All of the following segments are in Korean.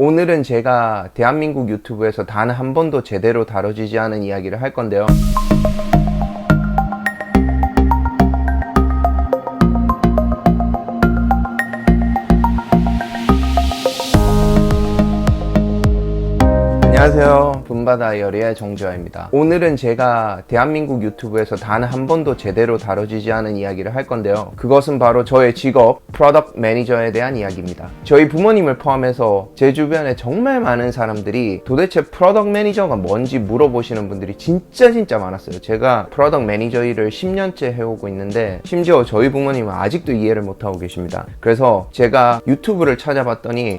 오늘은 제가 대한민국 유튜브에서 단 한 번도 제대로 다뤄지지 않은 이야기를 할 건데요. 안녕하세요. 붐바다이어리의 정주하입니다. 오늘은 제가 대한민국 유튜브에서 단 한 번도 제대로 다뤄지지 않은 이야기를 할 건데요. 그것은 바로 저의 직업, 프로덕트 매니저에 대한 이야기입니다. 저희 부모님을 포함해서 제 주변에 정말 많은 사람들이 도대체 프로덕트 매니저가 뭔지 물어보시는 분들이 진짜 많았어요. 제가 프로덕트 매니저 일을 10년째 해오고 있는데 심지어 저희 부모님은 아직도 이해를 못하고 계십니다. 그래서 제가 유튜브를 찾아봤더니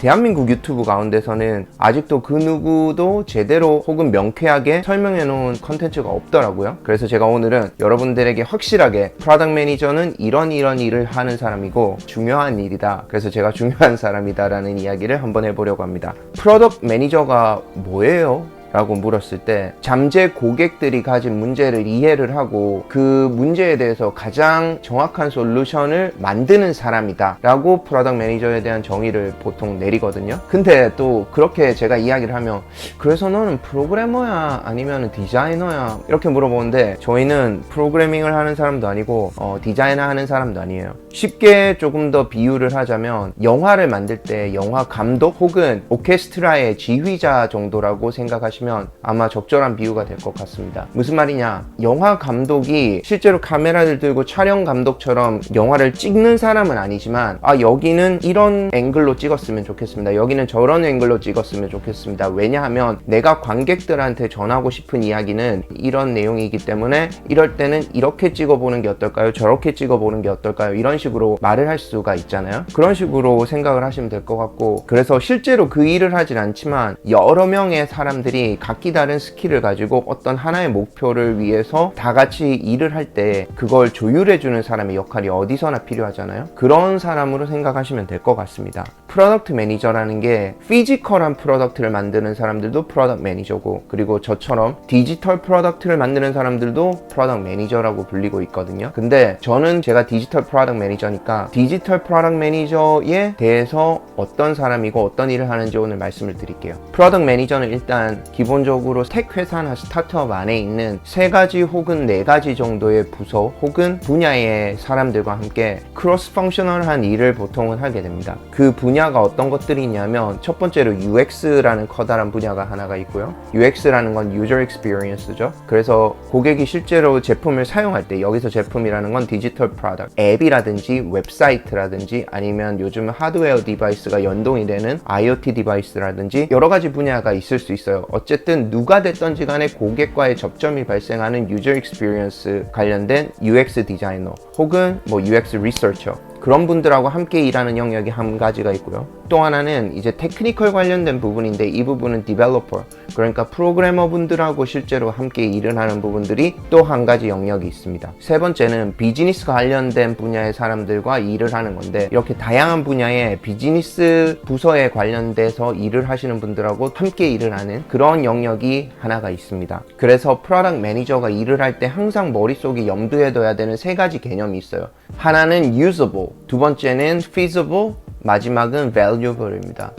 대한민국 유튜브 가운데서는 아직도 그 누구도 제대로 혹은 명쾌하게 설명해 놓은 컨텐츠가 없더라고요. 그래서 제가 오늘은 여러분들에게 확실하게 프로덕트 매니저는 이런 일을 하는 사람이고 중요한 일이다. 그래서 제가 중요한 사람이다 라는 이야기를 한번 해보려고 합니다. 프로덕트 매니저가 뭐예요? 라고 물었을 때 잠재 고객들이 가진 문제를 이해를 하고 그 문제에 대해서 가장 정확한 솔루션을 만드는 사람이다 라고 프로덕트 매니저에 대한 정의를 보통 내리거든요. 근데 또 그렇게 제가 이야기를 하면 그래서 너는 프로그래머야 아니면 디자이너야 이렇게 물어보는데 저희는 프로그래밍을 하는 사람도 아니고 디자이너 하는 사람도 아니에요. 쉽게 조금 더 비유를 하자면 영화를 만들 때 영화 감독 혹은 오케스트라의 지휘자 정도라고 생각하시면 아마 적절한 비유가 될 것 같습니다. 무슨 말이냐? 영화 감독이 실제로 카메라를 들고 촬영 감독처럼 영화를 찍는 사람은 아니지만 여기는 이런 앵글로 찍었으면 좋겠습니다. 여기는 저런 앵글로 찍었으면 좋겠습니다. 왜냐하면 내가 관객들한테 전하고 싶은 이야기는 이런 내용이기 때문에 이럴 때는 이렇게 찍어보는 게 어떨까요? 저렇게 찍어보는 게 어떨까요? 이런 식으로 말을 할 수가 있잖아요. 그런 식으로 생각을 하시면 될 것 같고, 그래서 실제로 그 일을 하진 않지만 여러 명의 사람들이 각기 다른 스킬을 가지고 어떤 하나의 목표를 위해서 다 같이 일을 할 때 그걸 조율해주는 사람의 역할이 어디서나 필요하잖아요. 그런 사람으로 생각하시면 될 것 같습니다. 프로덕트 매니저라는 게 피지컬한 프로덕트를 만드는 사람들도 프로덕트 매니저고, 그리고 저처럼 디지털 프로덕트를 만드는 사람들도 프로덕트 매니저라고 불리고 있거든요. 근데 저는 제가 디지털 프로덕트 매니저니까 디지털 프로덕트 매니저에 대해서 어떤 사람이고 어떤 일을 하는지 오늘 말씀을 드릴게요. 프로덕트 매니저는 일단 기본적으로 텍 회사나 스타트업 안에 있는 3가지 혹은 4가지 정도의 부서 혹은 분야의 사람들과 함께 크로스 펑셔널한 일을 보통은 하게 됩니다. 그 분야가 어떤 것들이 있냐면 첫 번째로 UX라는 커다란 분야가 하나가 있고요. UX라는 건 User Experience죠. 그래서 고객이 실제로 제품을 사용할 때, 여기서 제품이라는 건 디지털 프로덕트, 앱이라든지 웹사이트라든지 아니면 요즘 하드웨어 디바이스가 연동이 되는 IoT 디바이스라든지 여러 가지 분야가 있을 수 있어요. 어쨌든 누가 됐던지 간에 고객과의 접점이 발생하는 유저 익스피리언스 관련된 UX 디자이너 혹은 UX 리서처, 그런 분들하고 함께 일하는 영역이 한 가지가 있고요. 또 하나는 이제 테크니컬 관련된 부분인데 이 부분은 디벨로퍼, 그러니까 프로그래머 분들하고 실제로 함께 일을 하는 부분들이 또 한 가지 영역이 있습니다. 세 번째는 비즈니스 관련된 분야의 사람들과 일을 하는 건데, 이렇게 다양한 분야의 비즈니스 부서에 관련돼서 일을 하시는 분들하고 함께 일을 하는 그런 영역이 하나가 있습니다. 그래서 프로덕트 매니저가 일을 할 때 항상 머릿속에 염두에 둬야 되는 3가지 개념이 있어요. 하나는 usable, 두 번째는 feasible, 마지막은 valuable입니다.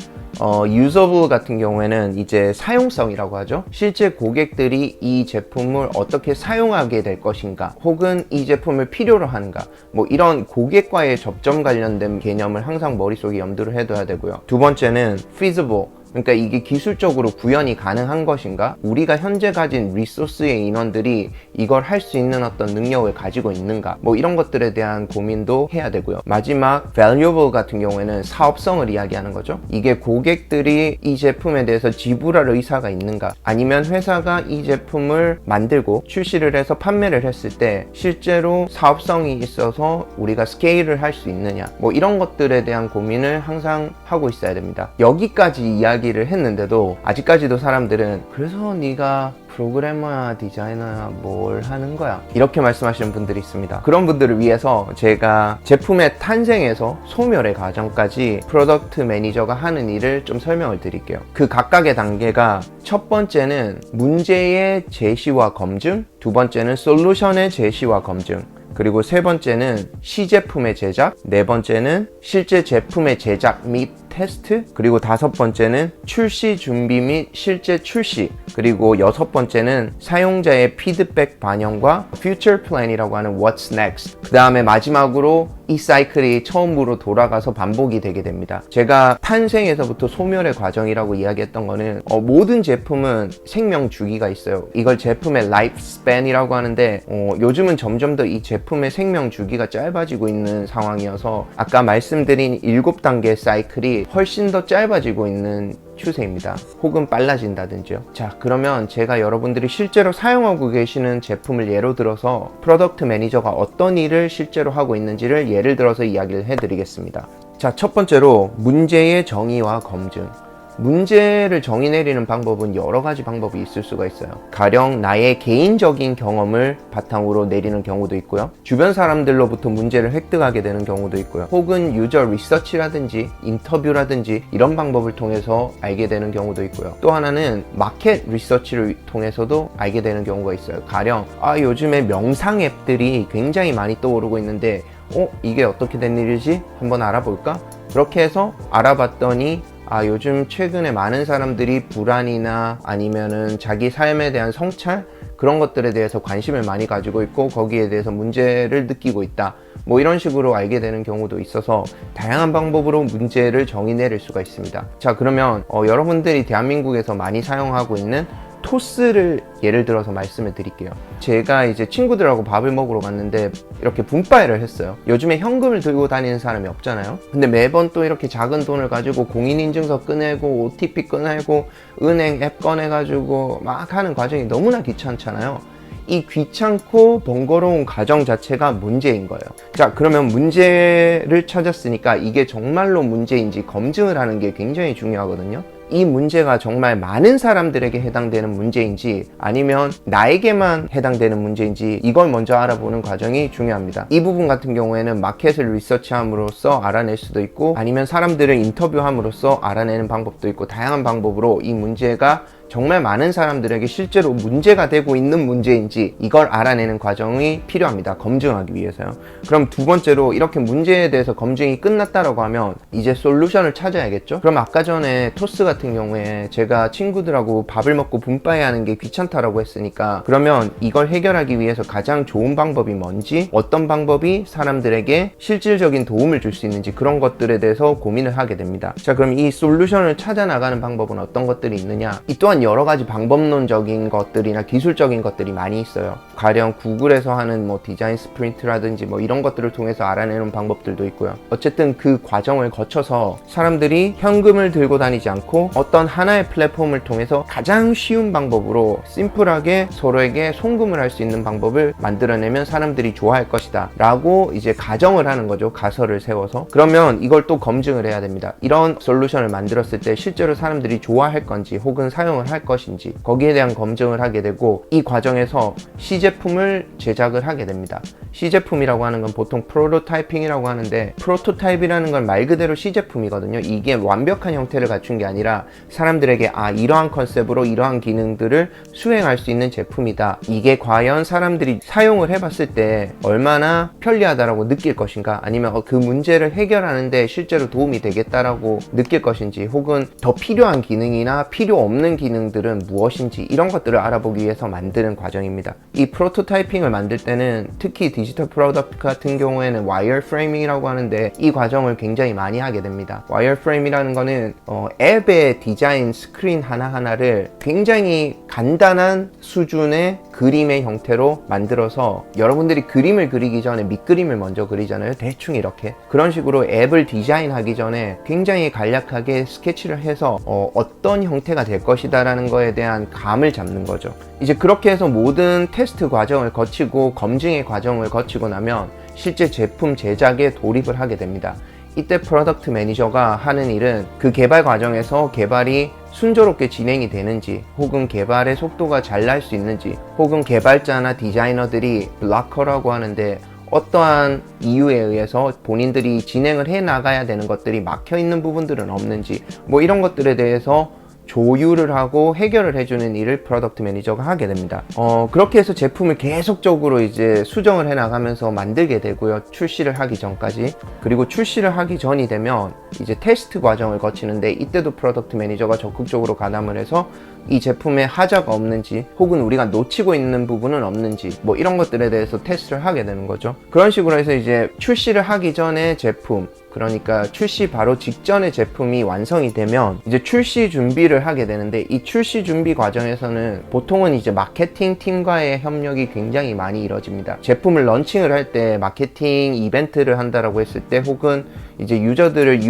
usable 같은 경우에는 이제 사용성이라고 하죠. 실제 고객들이 이 제품을 어떻게 사용하게 될 것인가, 혹은 이 제품을 필요로 하는가, 이런 고객과의 접점 관련된 개념을 항상 머릿속에 염두를 해둬야 되고요. 두 번째는 feasible, 그러니까 이게 기술적으로 구현이 가능한 것인가, 우리가 현재 가진 리소스의 인원들이 이걸 할 수 있는 어떤 능력을 가지고 있는가, 이런 것들에 대한 고민도 해야 되고요. 마지막 valuable 같은 경우에는 사업성을 이야기하는 거죠. 이게 고객들이 이 제품에 대해서 지불할 의사가 있는가, 아니면 회사가 이 제품을 만들고 출시를 해서 판매를 했을 때 실제로 사업성이 있어서 우리가 스케일을 할 수 있느냐, 이런 것들에 대한 고민을 항상 하고 있어야 됩니다. 여기까지 이야기를 했는데도 아직까지도 사람들은 그래서 네가 프로그래머야 디자이너야 뭘 하는 거야, 이렇게 말씀하시는 분들이 있습니다. 그런 분들을 위해서 제가 제품의 탄생에서 소멸의 과정까지 프로덕트 매니저가 하는 일을 좀 설명을 드릴게요. 그 각각의 단계가, 첫 번째는 문제의 제시와 검증, 두 번째는 솔루션의 제시와 검증, 그리고 세 번째는 시제품의 제작, 네 번째는 실제 제품의 제작 및 테스트, 그리고 5번째는 출시 준비 및 실제 출시, 그리고 6번째는 사용자의 피드백 반영과 future plan이라고 하는 what's next. 그 다음에 마지막으로 이 사이클이 처음으로 돌아가서 반복이 되게 됩니다. 제가 탄생에서부터 소멸의 과정이라고 이야기했던 거는 모든 제품은 생명 주기가 있어요. 이걸 제품의 라이프 스팬이라고 하는데 요즘은 점점 더 이 제품의 생명 주기가 짧아지고 있는 상황이어서 아까 말씀드린 7단계 사이클이 훨씬 더 짧아지고 있는 추세입니다. 혹은 빨라진다든지요. 자, 그러면 제가 여러분들이 실제로 사용하고 계시는 제품을 예로 들어서 프로덕트 매니저가 어떤 일을 실제로 하고 있는지를 예를 들어서 이야기를 해드리겠습니다. 자, 첫 번째로 문제의 정의와 검증. 문제를 정의 내리는 방법은 여러 가지 방법이 있을 수가 있어요. 가령 나의 개인적인 경험을 바탕으로 내리는 경우도 있고요. 주변 사람들로부터 문제를 획득하게 되는 경우도 있고요. 혹은 유저 리서치라든지 인터뷰라든지 이런 방법을 통해서 알게 되는 경우도 있고요. 또 하나는 마켓 리서치를 통해서도 알게 되는 경우가 있어요. 가령 요즘에 명상 앱들이 굉장히 많이 떠오르고 있는데 이게 어떻게 된 일이지? 한번 알아볼까? 그렇게 해서 알아봤더니 요즘 최근에 많은 사람들이 불안이나 아니면은 자기 삶에 대한 성찰 그런 것들에 대해서 관심을 많이 가지고 있고 거기에 대해서 문제를 느끼고 있다. 뭐 이런 식으로 알게 되는 경우도 있어서 다양한 방법으로 문제를 정의 내릴 수가 있습니다. 자, 그러면 여러분들이 대한민국에서 많이 사용하고 있는 토스를 예를 들어서 말씀을 드릴게요. 제가 이제 친구들하고 밥을 먹으러 갔는데 이렇게 분파회를 했어요. 요즘에 현금을 들고 다니는 사람이 없잖아요. 근데 매번 또 이렇게 작은 돈을 가지고 공인인증서 꺼내고 OTP 꺼내고 은행 앱 꺼내가지고 막 하는 과정이 너무나 귀찮잖아요. 이 귀찮고 번거로운 과정 자체가 문제인 거예요. 자, 그러면 문제를 찾았으니까 이게 정말로 문제인지 검증을 하는 게 굉장히 중요하거든요. 이 문제가 정말 많은 사람들에게 해당되는 문제인지 아니면 나에게만 해당되는 문제인지 이걸 먼저 알아보는 과정이 중요합니다. 이 부분 같은 경우에는 마켓을 리서치함으로써 알아낼 수도 있고 아니면 사람들을 인터뷰함으로써 알아내는 방법도 있고 다양한 방법으로 이 문제가 정말 많은 사람들에게 실제로 문제가 되고 있는 문제인지 이걸 알아내는 과정이 필요합니다. 검증하기 위해서요. 그럼 두 번째로 이렇게 문제에 대해서 검증이 끝났다라고 하면 이제 솔루션을 찾아야겠죠? 그럼 아까 전에 토스 같은 경우에 제가 친구들하고 밥을 먹고 분파회 하는 게 귀찮다라고 했으니까 그러면 이걸 해결하기 위해서 가장 좋은 방법이 뭔지 어떤 방법이 사람들에게 실질적인 도움을 줄 수 있는지 그런 것들에 대해서 고민을 하게 됩니다. 자, 그럼 이 솔루션을 찾아 나가는 방법은 어떤 것들이 있느냐? 이 또한 여러 가지 방법론적인 것들이나 기술적인 것들이 많이 있어요. 가령 구글에서 하는 디자인 스프린트라든지 이런 것들을 통해서 알아내는 방법들도 있고요. 어쨌든 그 과정을 거쳐서 사람들이 현금을 들고 다니지 않고 어떤 하나의 플랫폼을 통해서 가장 쉬운 방법으로 심플하게 서로에게 송금을 할 수 있는 방법을 만들어내면 사람들이 좋아할 것이다 라고 이제 가정을 하는 거죠. 가설을 세워서. 그러면 이걸 또 검증을 해야 됩니다. 이런 솔루션을 만들었을 때 실제로 사람들이 좋아할 건지 혹은 사용을 할 것인지 거기에 대한 검증을 하게 되고 이 과정에서 시제품을 제작을 하게 됩니다. 시제품이라고 하는 건 보통 프로토타이핑이라고 하는데 프로토타입이라는 건 말 그대로 시제품이거든요. 이게 완벽한 형태를 갖춘 게 아니라 사람들에게 이러한 컨셉으로 이러한 기능들을 수행할 수 있는 제품이다. 이게 과연 사람들이 사용을 해봤을 때 얼마나 편리하다라고 느낄 것인가 아니면 그 문제를 해결하는데 실제로 도움이 되겠다라고 느낄 것인지 혹은 더 필요한 기능이나 필요 없는 기능들은 무엇인지 이런 것들을 알아보기 위해서 만드는 과정입니다. 이 프로토타이핑을 만들 때는 특히 디지털 프로덕트 같은 경우에는 와이어프레이밍이라고 하는데 이 과정을 굉장히 많이 하게 됩니다. 와이어프레임이라는 거는 앱의 디자인 스크린 하나하나를 굉장히 간단한 수준의 그림의 형태로 만들어서 여러분들이 그림을 그리기 전에 밑그림을 먼저 그리잖아요. 대충 이렇게 그런 식으로 앱을 디자인하기 전에 굉장히 간략하게 스케치를 해서 어떤 형태가 될 것이다 라는 거에 대한 감을 잡는 거죠. 이제 그렇게 해서 모든 테스트 과정을 거치고 검증의 과정을 거치고 나면 실제 제품 제작에 돌입을 하게 됩니다. 이때 프로덕트 매니저가 하는 일은 그 개발 과정에서 개발이 순조롭게 진행이 되는지 혹은 개발의 속도가 잘 날 수 있는지 혹은 개발자나 디자이너들이 블로커라고 하는데 어떠한 이유에 의해서 본인들이 진행을 해 나가야 되는 것들이 막혀 있는 부분들은 없는지 이런 것들에 대해서 조율을 하고 해결을 해주는 일을 프로덕트 매니저가 하게 됩니다. 그렇게 해서 제품을 계속적으로 이제 수정을 해 나가면서 만들게 되고요. 출시를 하기 전까지. 그리고 출시를 하기 전이 되면 이제 테스트 과정을 거치는데, 이때도 프로덕트 매니저가 적극적으로 가담을 해서 이 제품에 하자가 없는지 혹은 우리가 놓치고 있는 부분은 없는지 뭐 이런 것들에 대해서 테스트를 하게 되는 거죠. 그런 식으로 해서 이제 출시를 하기 전에 제품, 그러니까 출시 바로 직전에 제품이 완성이 되면 이제 출시 준비를 하게 되는데, 이 출시 준비 과정에서는 보통은 이제 마케팅 팀과의 협력이 굉장히 많이 이루어집니다. 제품을 런칭을 할 때 마케팅 이벤트를 한다라고 했을 때, 혹은 이제 유저들을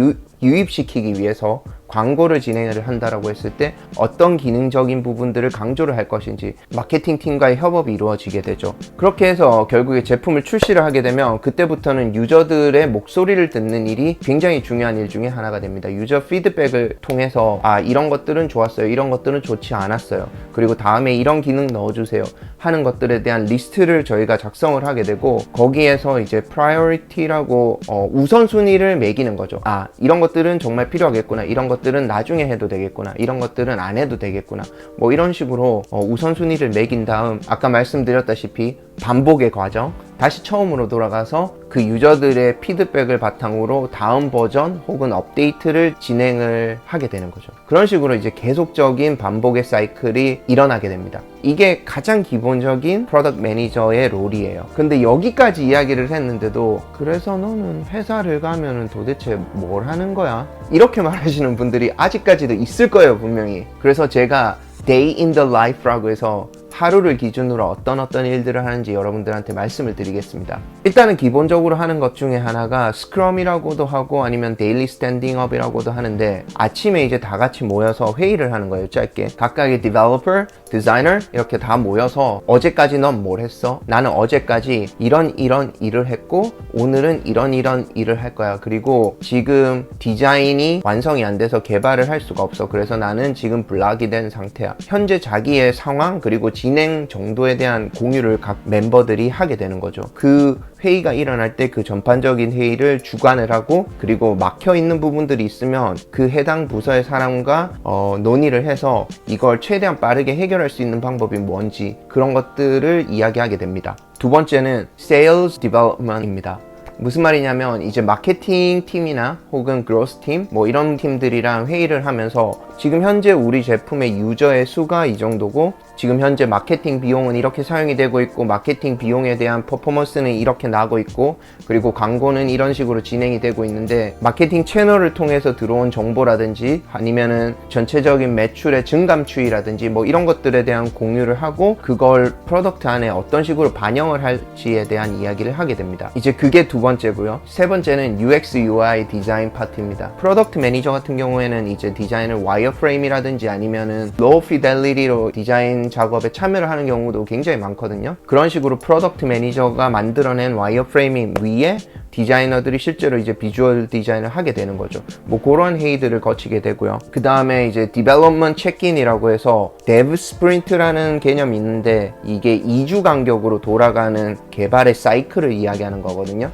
유입시키기 위해서 광고를 진행을 한다라고 했을 때 어떤 기능적인 부분들을 강조를 할 것인지 마케팅 팀과의 협업이 이루어지게 되죠. 그렇게 해서 결국에 제품을 출시를 하게 되면 그때부터는 유저들의 목소리를 듣는 일이 굉장히 중요한 일 중에 하나가 됩니다. 유저 피드백을 통해서 이런 것들은 좋았어요, 이런 것들은 좋지 않았어요, 그리고 다음에 이런 기능 넣어주세요 하는 것들에 대한 리스트를 저희가 작성을 하게 되고, 거기에서 이제 프라이어리티라고 우선순위를 매기는 거죠. 이런 것들은 정말 필요하겠구나, 이런 것들은 나중에 해도 되겠구나, 이런 것들은 안 해도 되겠구나, 뭐 이런 식으로 우선순위를 매긴 다음, 아까 말씀드렸다시피 반복의 과정, 다시 처음으로 돌아가서 그 유저들의 피드백을 바탕으로 다음 버전 혹은 업데이트를 진행을 하게 되는 거죠. 그런 식으로 이제 계속적인 반복의 사이클이 일어나게 됩니다. 이게 가장 기본적인 프로덕트 매니저의 롤이에요. 근데 여기까지 이야기를 했는데도, 그래서 너는 회사를 가면은 도대체 뭘 하는 거야? 이렇게 말하시는 분들이 아직까지도 있을 거예요, 분명히. 그래서 제가 Day in the Life라고 해서 하루를 기준으로 어떤 일들을 하는지 여러분들한테 말씀을 드리겠습니다. 일단은 기본적으로 하는 것 중에 하나가 스크럼이라고도 하고 아니면 데일리 스탠딩업이라고도 하는데, 아침에 이제 다 같이 모여서 회의를 하는 거예요. 짧게 각각의 디벨로퍼, 디자이너 이렇게 다 모여서 어제까지 넌 뭘 했어? 나는 어제까지 이런 일을 했고 오늘은 이런 일을 할 거야. 그리고 지금 디자인이 완성이 안 돼서 개발을 할 수가 없어. 그래서 나는 지금 블락이 된 상태야. 현재 자기의 상황 그리고 진행 정도에 대한 공유를 각 멤버들이 하게 되는 거죠. 그 회의가 일어날 때 그 전반적인 회의를 주관을 하고, 그리고 막혀 있는 부분들이 있으면 그 해당 부서의 사람과 논의를 해서 이걸 최대한 빠르게 해결할 수 있는 방법이 뭔지 그런 것들을 이야기하게 됩니다. 두 번째는 Sales Development입니다. 무슨 말이냐면, 이제 마케팅 팀이나 혹은 그로스 팀 뭐 이런 팀들이랑 회의를 하면서 지금 현재 우리 제품의 유저의 수가 이 정도고, 지금 현재 마케팅 비용은 이렇게 사용이 되고 있고, 마케팅 비용에 대한 퍼포먼스는 이렇게 나고 있고, 그리고 광고는 이런 식으로 진행이 되고 있는데, 마케팅 채널을 통해서 들어온 정보라든지 아니면은 전체적인 매출의 증감 추이라든지 뭐 이런 것들에 대한 공유를 하고, 그걸 프로덕트 안에 어떤 식으로 반영을 할지에 대한 이야기를 하게 됩니다. 이제 그게 두 번째고요. 세 번째는 UX UI 디자인 파트입니다. 프로덕트 매니저 같은 경우에는 이제 디자인을 와이어프레임이라든지 아니면은 로우 피델리티로 디자인 작업에 참여를 하는 경우도 굉장히 많거든요. 그런 식으로 프로덕트 매니저가 만들어낸 와이어프레임 위에 디자이너들이 실제로 이제 비주얼 디자인을 하게 되는 거죠. 뭐 그런 회의들을 거치게 되고요. 그 다음에 이제 디벨롭먼트 체크인이라고 해서 데브 스프린트라는 개념이 있는데, 이게 2주 간격으로 돌아가는 개발의 사이클을 이야기하는 거거든요.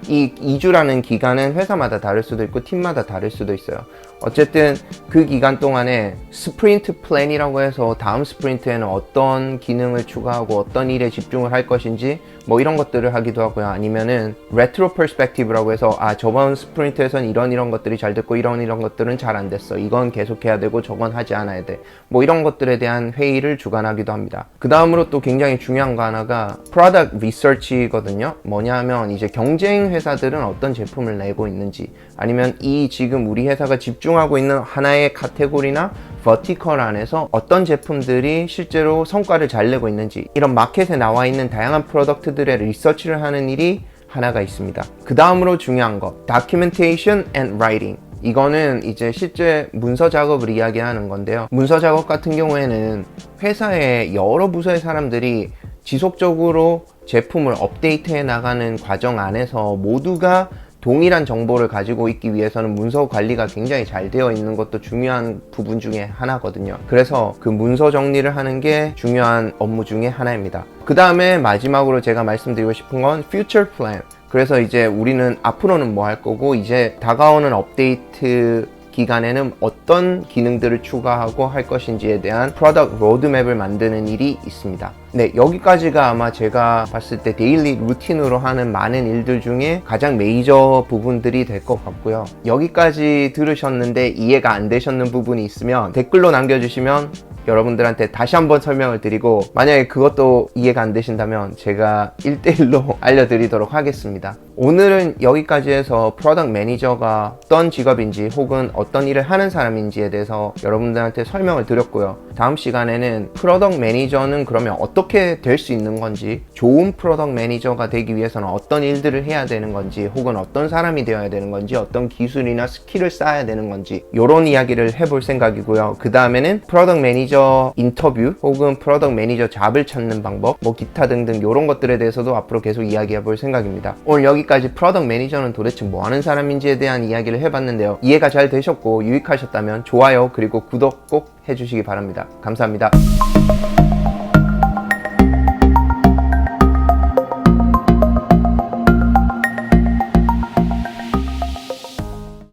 이 2주라는 기간은 회사마다 다를 수도 있고 팀마다 다를 수도 있어요. 어쨌든 그 기간 동안에 스프린트 플랜이라고 해서 다음 스프린트에는 어떤 기능을 추가하고 어떤 일에 집중을 할 것인지 뭐 이런 것들을 하기도 하고요. 아니면은 레트로 퍼스펙티브라고 해서 저번 스프린트에선 이런 것들이 잘 됐고 이런 것들은 잘 안 됐어, 이건 계속해야 되고 저건 하지 않아야 돼, 뭐 이런 것들에 대한 회의를 주관하기도 합니다. 그 다음으로 또 굉장히 중요한 거 하나가 프로덕트 리서치거든요. 뭐냐 하면 이제 경쟁 회사들은 어떤 제품을 내고 있는지, 아니면 이 지금 우리 회사가 집중하고 있는 하나의 카테고리나 버티컬 안에서 어떤 제품들이 실제로 성과를 잘 내고 있는지, 이런 마켓에 나와 있는 다양한 프로덕트들의 리서치를 하는 일이 하나가 있습니다. 그 다음으로 중요한 거, Documentation and Writing. 이거는 이제 실제 문서 작업을 이야기하는 건데요. 문서 작업 같은 경우에는 회사의 여러 부서의 사람들이 지속적으로 제품을 업데이트해 나가는 과정 안에서 모두가 동일한 정보를 가지고 있기 위해서는 문서 관리가 굉장히 잘 되어 있는 것도 중요한 부분 중에 하나거든요. 그래서 그 문서 정리를 하는 게 중요한 업무 중에 하나입니다. 그 다음에 마지막으로 제가 말씀드리고 싶은 건 Future Plan. 그래서 이제 우리는 앞으로는 뭐 할 거고, 이제 다가오는 업데이트 기간에는 어떤 기능들을 추가하고 할 것인지에 대한 프로덕트 로드맵을 만드는 일이 있습니다. 네, 여기까지가 아마 제가 봤을 때 데일리 루틴으로 하는 많은 일들 중에 가장 메이저 부분들이 될 것 같고요. 여기까지 들으셨는데 이해가 안 되셨는 부분이 있으면 댓글로 남겨주시면 여러분들한테 다시 한번 설명을 드리고, 만약에 그것도 이해가 안 되신다면 제가 1대1로 알려드리도록 하겠습니다. 오늘은 여기까지 해서 프로덕트 매니저가 어떤 직업인지 혹은 어떤 일을 하는 사람인지에 대해서 여러분들한테 설명을 드렸고요. 다음 시간에는 프로덕트 매니저는 그러면 어떻게 될 수 있는 건지, 좋은 프로덕트 매니저가 되기 위해서는 어떤 일들을 해야 되는 건지, 혹은 어떤 사람이 되어야 되는 건지, 어떤 기술이나 스킬을 쌓아야 되는 건지, 이런 이야기를 해볼 생각이고요. 그 다음에는 프로덕트 매니저 인터뷰 혹은 프로덕트 매니저 잡을 찾는 방법, 뭐 기타 등등 이런 것들에 대해서도 앞으로 계속 이야기해 볼 생각입니다. 오늘 여기까지 프로덕트 매니저는 도대체 뭐 하는 사람인지에 대한 이야기를 해봤는데요. 이해가 잘 되셨고 유익하셨다면 좋아요 그리고 구독 꼭 해주시기 바랍니다. 감사합니다.